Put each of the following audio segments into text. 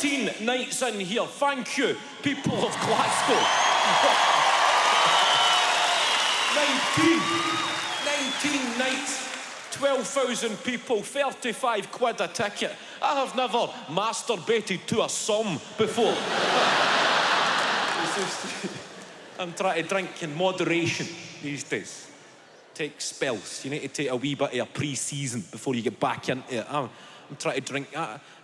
19 nights in here. Thank you, people of Glasgow. 19 nights, 12,000 people, 35 quid a ticket. I have never masturbated to a song before. I'm trying to drink in moderation these days. Take spells. You need to take a wee bit of a pre-season before you get back into it. I'm trying to drink.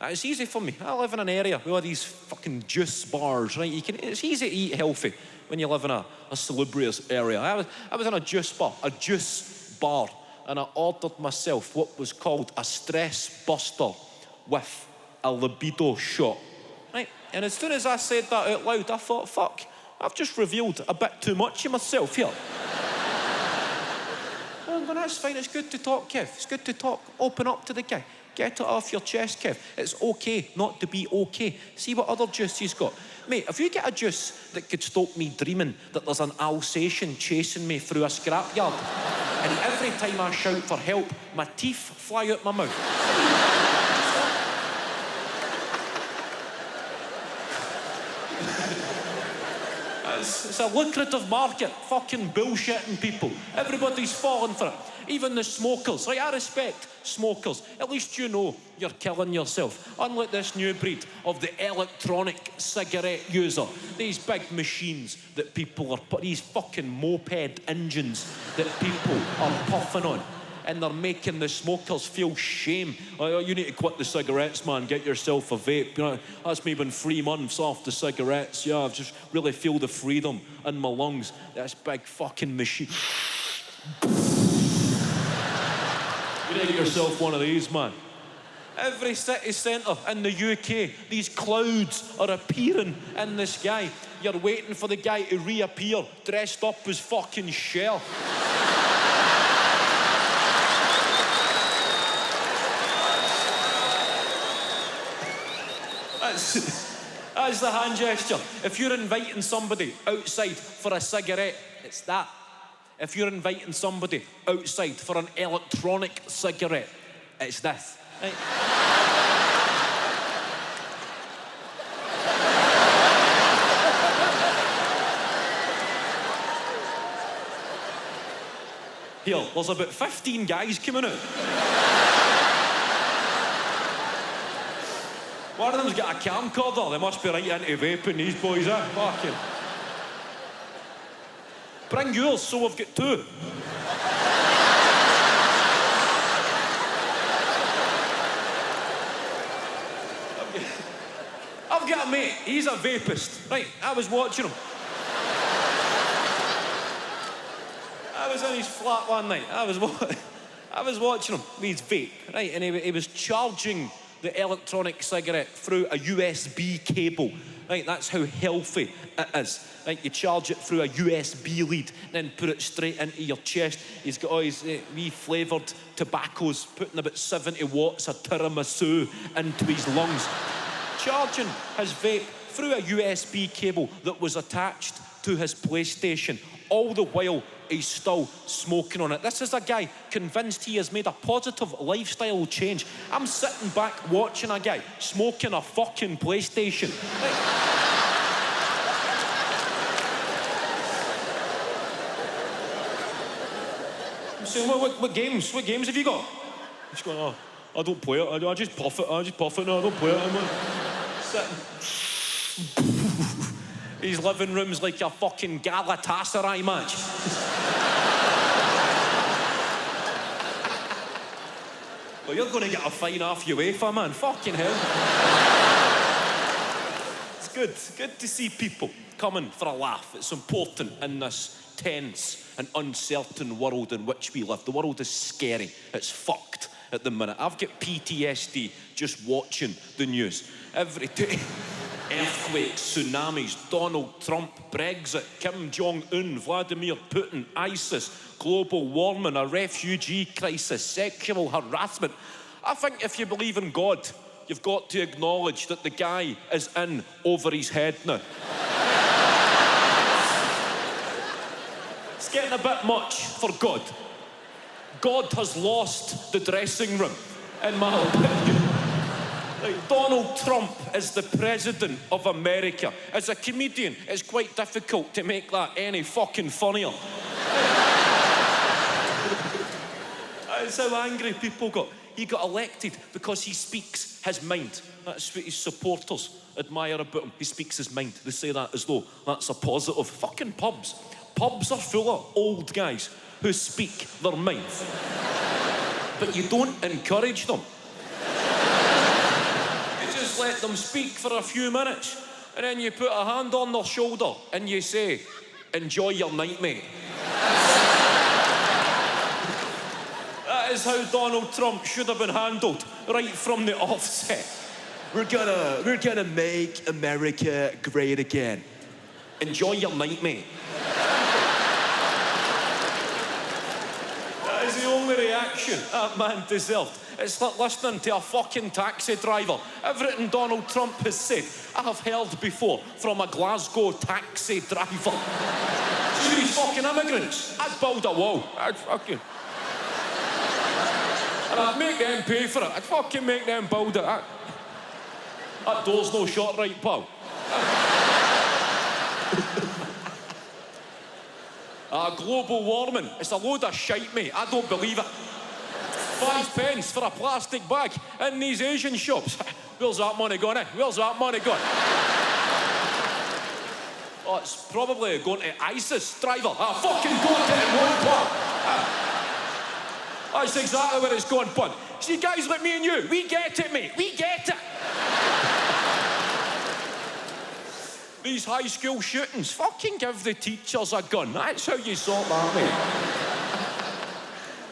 It's easy for me. I live in an area with all these fucking juice bars, right? It's easy to eat healthy when you live in a salubrious area. I was in a juice bar, and I ordered myself what was called a stress buster with a libido shot, right? And as soon as I said that out loud, I thought, fuck, I've just revealed a bit too much of myself here. Well, I'm going, that's fine, it's good to talk, Kev. It's good to talk. Open up to the guy. Get it off your chest, Kev. It's okay not to be okay. See what other juice he's got. Mate, if you get a juice that could stop me dreaming that there's an Alsatian chasing me through a scrapyard, and every time I shout for help, my teeth fly out my mouth. It's a lucrative market, fucking bullshitting people. Everybody's falling for it. Even the smokers. Like, I respect smokers. At least you know you're killing yourself. Unlike this new breed of the electronic cigarette user. These big machines that people are these fucking moped engines that people are puffing on. And they're making the smokers feel shame. Oh, you need to quit the cigarettes, man. Get yourself a vape. You know, that's me been 3 months off the cigarettes. Yeah, I just really feel the freedom in my lungs. This big fucking machine. You need to get yourself one of these, man. Every city centre in the UK, these clouds are appearing in the sky. You're waiting for the guy to reappear, dressed up as fucking Cher. That's the hand gesture. If you're inviting somebody outside for a cigarette, it's that. If you're inviting somebody outside for an electronic cigarette, it's this. Right? Here, there's about 15 guys coming out. One of them's got a camcorder. They must be right into vaping, these boys, eh? Fucking. Bring yours, so we've got two. I've got a mate, he's a vapist. Right, I was watching him. I was in his flat one night. I was watching him with his vape, right? And he was charging the electronic cigarette through a USB cable. Right, that's how healthy it is. Right, you charge it through a USB lead, then put it straight into your chest. He's got all his wee flavoured tobaccos, putting about 70 watts of tiramisu into his lungs. Charging his vape through a USB cable that was attached to his PlayStation. All the while, he's still smoking on it. This is a guy convinced he has made a positive lifestyle change. I'm sitting back watching a guy smoking a fucking PlayStation. I'm saying, what games have you got? He's going, oh, I don't play it. I just puff it. No, I don't play it. I'm sitting. His living room's like a fucking Galatasaray match. Well, you're going to get a fine off UEFA, man. Fucking hell. It's good to see people coming for a laugh. It's important in this tense and uncertain world in which we live. The world is scary. It's fucked at the minute. I've got PTSD just watching the news every day. Earthquakes, tsunamis, Donald Trump, Brexit, Kim Jong-un, Vladimir Putin, ISIS, global warming, a refugee crisis, sexual harassment. I think if you believe in God, you've got to acknowledge that the guy is in over his head now. It's getting a bit much for God. God has lost the dressing room, in my opinion. Like, Donald Trump is the president of America. As a comedian, it's quite difficult to make that any fucking funnier. That's how angry people got. He got elected because he speaks his mind. That's what his supporters admire about him. He speaks his mind. They say that as though that's a positive. Fucking pubs. Pubs are full of old guys who speak their minds. But you don't encourage them. You just let them speak for a few minutes, and then you put a hand on their shoulder and you say, enjoy your night, mate. That is how Donald Trump should have been handled right from the offset. We're gonna make America great again. Enjoy your night, mate. That is the only reaction that man deserved. It's like listening to a fucking taxi driver. Everything Donald Trump has said, I have heard before from a Glasgow taxi driver. See these fucking immigrants? I'd build a wall. I'd fucking... And I'd make them pay for it. I'd fucking make them build it. That door's no shut right, pal. Global warming. It's a load of shite, mate. I don't believe it. 5 pence for a plastic bag in these Asian shops. Where's that money going, eh? Where's that money going? Oh, it's probably going to ISIS, driver. I fucking got it in one part. That's exactly where it's going, bud. See, guys like me and you, we get it, mate. We get it. These high school shootings, fucking give the teachers a gun. That's how you sort that, mate.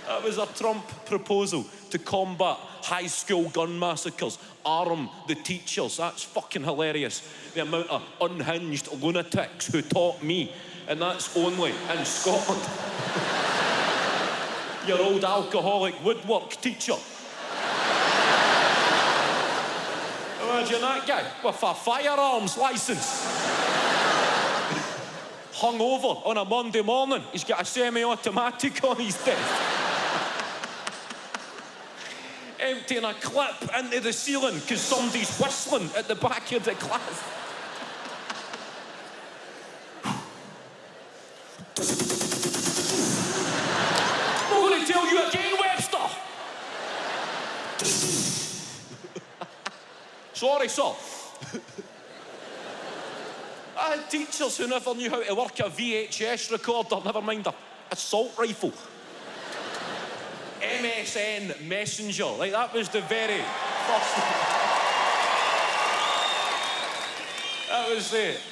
That was a Trump proposal to combat high school gun massacres. Arm the teachers. That's fucking hilarious. The amount of unhinged lunatics who taught me, and that's only in Scotland. Your old alcoholic woodwork teacher. Imagine that guy with a firearms licence. Hungover on a Monday morning. He's got a semi-automatic on his desk. Emptying a clip into the ceiling because somebody's whistling at the back of the class. I'm going to tell you again, Webster. Sorry, sir. I had teachers who never knew how to work a VHS recorder, never mind a assault rifle. MSN Messenger, like that was the very first.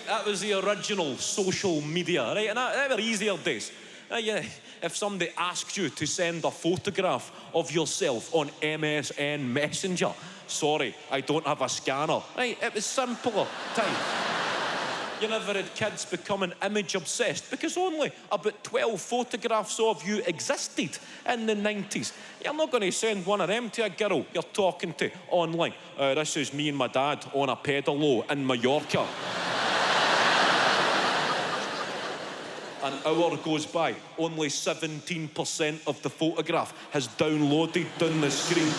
That was the original social media, right? And that were easier days. Yeah, if somebody asked you to send a photograph of yourself on MSN Messenger, sorry, I don't have a scanner. Right, it was simpler time. You never had kids becoming image obsessed because only about 12 photographs of you existed in the 90s. You're not going to send one of them to a girl you're talking to online. This is me and my dad on a pedalo in Mallorca. An hour goes by, only 17% of the photograph has downloaded down the screen.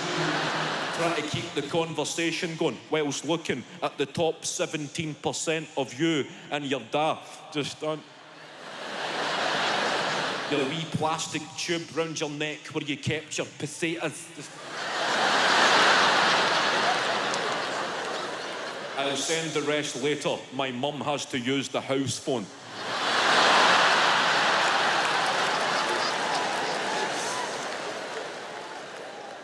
Trying to keep the conversation going whilst looking at the top 17% of you and your dad. Just on your wee plastic tube round your neck where you kept your potatoes. I'll send the rest later. My mum has to use the house phone.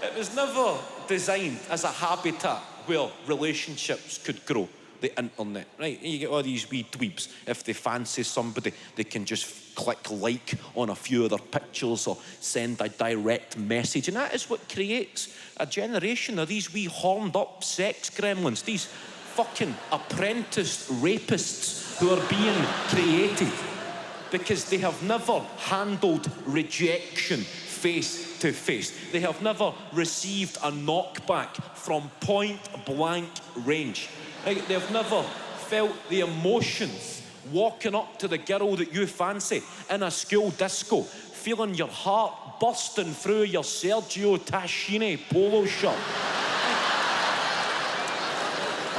It was never designed as a habitat where relationships could grow, the internet, right? You get all these wee dweebs. If they fancy somebody, they can just click like on a few of their pictures or send a direct message. And that is what creates a generation of these wee horned up sex gremlins, these fucking apprenticed rapists who are being created because they have never handled rejection face to face. They have never received a knockback from point blank range. Right? They have never felt the emotions walking up to the girl that you fancy in a school disco, feeling your heart bursting through your Sergio Tacchini polo shirt.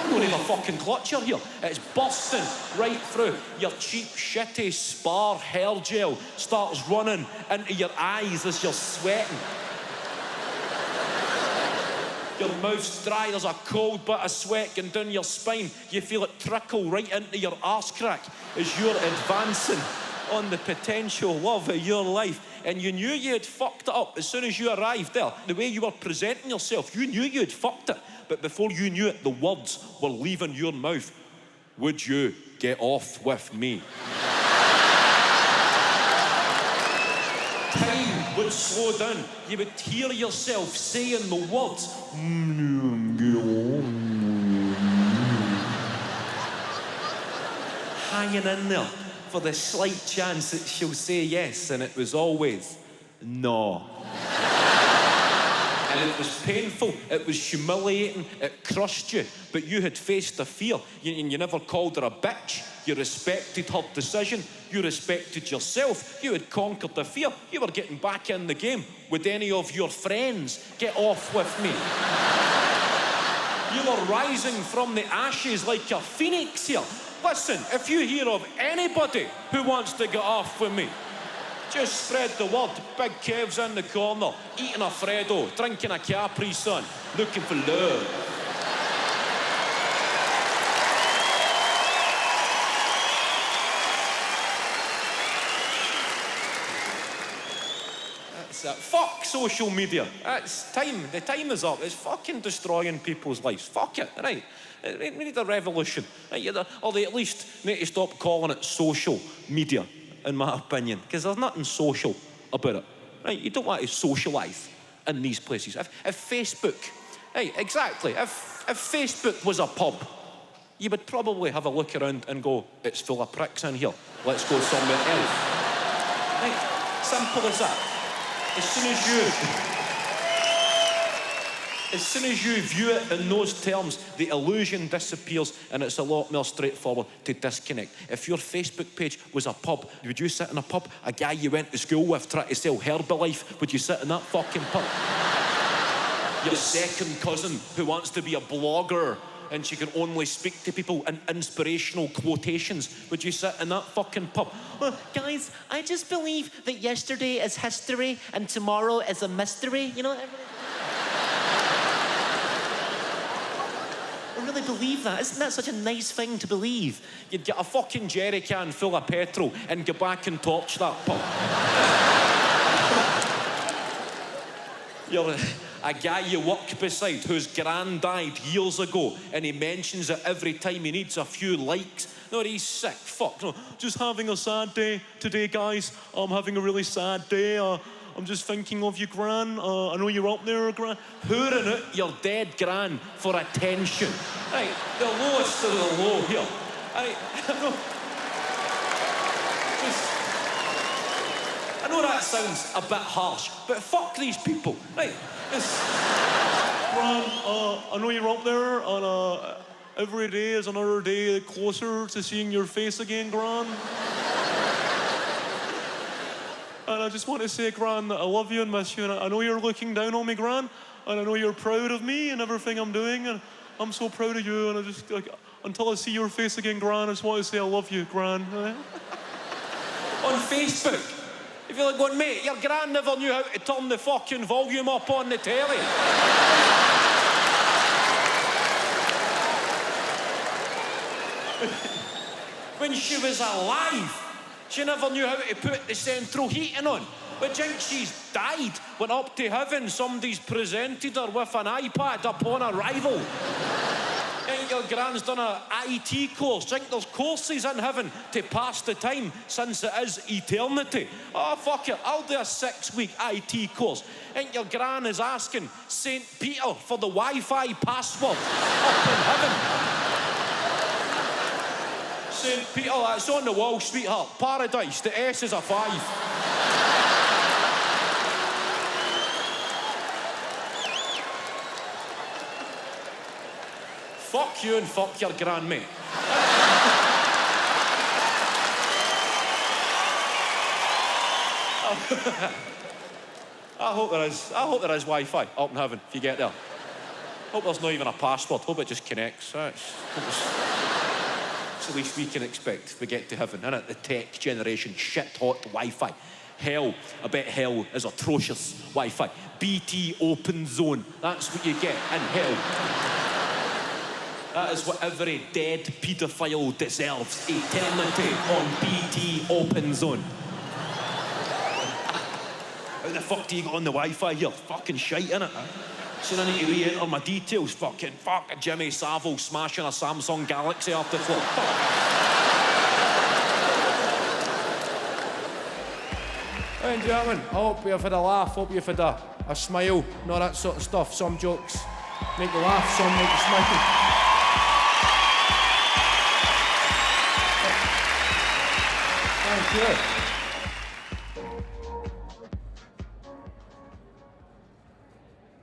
don't have a fucking clutcher here. It's bursting right through. Your cheap, shitty Spar hair gel starts running into your eyes as you're sweating. Your mouth's dry, there's a cold bit of sweat going down your spine. You feel it trickle right into your arse crack as you're advancing on the potential love of your life. And you knew you had fucked it up as soon as you arrived there. The way you were presenting yourself, you knew you had fucked it. But before you knew it, the words were leaving your mouth. Would you get off with me? Time would slow down. You would hear yourself saying the words. Hanging in there for the slight chance that she'll say yes, and it was always no. And it was painful, it was humiliating, it crushed you, but you had faced the fear. You never called her a bitch. You respected her decision. You respected yourself. You had conquered the fear. You were getting back in the game. Would any of your friends get off with me? You were rising from the ashes like a phoenix here. Listen, if you hear of anybody who wants to get off with me, just spread the word. Big Kev's in the corner, eating a Freddo, drinking a Capri Sun, looking for love. Fuck social media. It's time. The time is up. It's fucking destroying people's lives. Fuck it, right? We need a revolution. Right? Or they at least need to stop calling it social media, in my opinion, because there's nothing social about it. Right? You don't want to socialise in these places. If Facebook, hey, exactly. If Facebook was a pub, you would probably have a look around and go, it's full of pricks in here. Let's go somewhere else. Right? Simple as that. As soon as you view it in those terms, the illusion disappears and it's a lot more straightforward to disconnect. If your Facebook page was a pub, would you sit in a pub? A guy you went to school with trying to sell Herbalife, would you sit in that fucking pub? Your second cousin who wants to be a blogger and she can only speak to people in inspirational quotations, would you sit in that fucking pub? Well, guys, I just believe that yesterday is history and tomorrow is a mystery. You know, I really believe that. Isn't that such a nice thing to believe? You'd get a fucking jerry can full of petrol and go back and torch that pub. You're a guy you work beside whose gran died years ago and he mentions it every time he needs a few likes. No, he's sick. Fuck. No, just having a sad day today, guys. I'm having a really sad day. I'm just thinking of you, Gran. I know you're up there, Gran. Hooring out your dead Gran for attention. Right, the lowest of the low here. I know that sounds a bit harsh, but fuck these people. Right, Gran, I know you're up there, and every day is another day closer to seeing your face again, Gran. And I just want to say, Gran, that I love you and miss you, and I know you're looking down on me, Gran, and I know you're proud of me and everything I'm doing, and I'm so proud of you, and I just, like, until I see your face again, Gran, I just want to say I love you, Gran. On Facebook. If you're like going, mate, your gran never knew how to turn the fucking volume up on the telly. When she was alive, she never knew how to put the central heating on. But think she's died, went up to heaven, somebody's presented her with an iPad upon arrival. Think your gran's done an IT course. Think there's courses in heaven to pass the time since it is eternity. Oh, fuck it, I'll do a 6-week IT course. Think your gran is asking St. Peter for the Wi-Fi password up in heaven. St. Peter, that's on the wall, sweetheart. Paradise, the S is a 5. Fuck you and fuck your gran, mate. I hope there is Wi-Fi up in heaven if you get there. Hope there's not even a password. Hope it just connects. It's the least we can expect if we get to heaven, innit? The tech generation, shit-hot Wi-Fi. Hell, I bet hell is atrocious Wi-Fi. BT open zone. That's what you get in hell. That is what every dead paedophile deserves. Eternity on BT open zone. How the fuck do you get on the Wi-Fi here? Fucking shite, innit? So I need to re-enter my details. Fucking Jimmy Savile smashing a Samsung Galaxy off the floor. Ladies and gentlemen, I hope you've had a laugh, hope you've had a smile, and all that sort of stuff. Some jokes make you laugh, some make you smile. Thank you.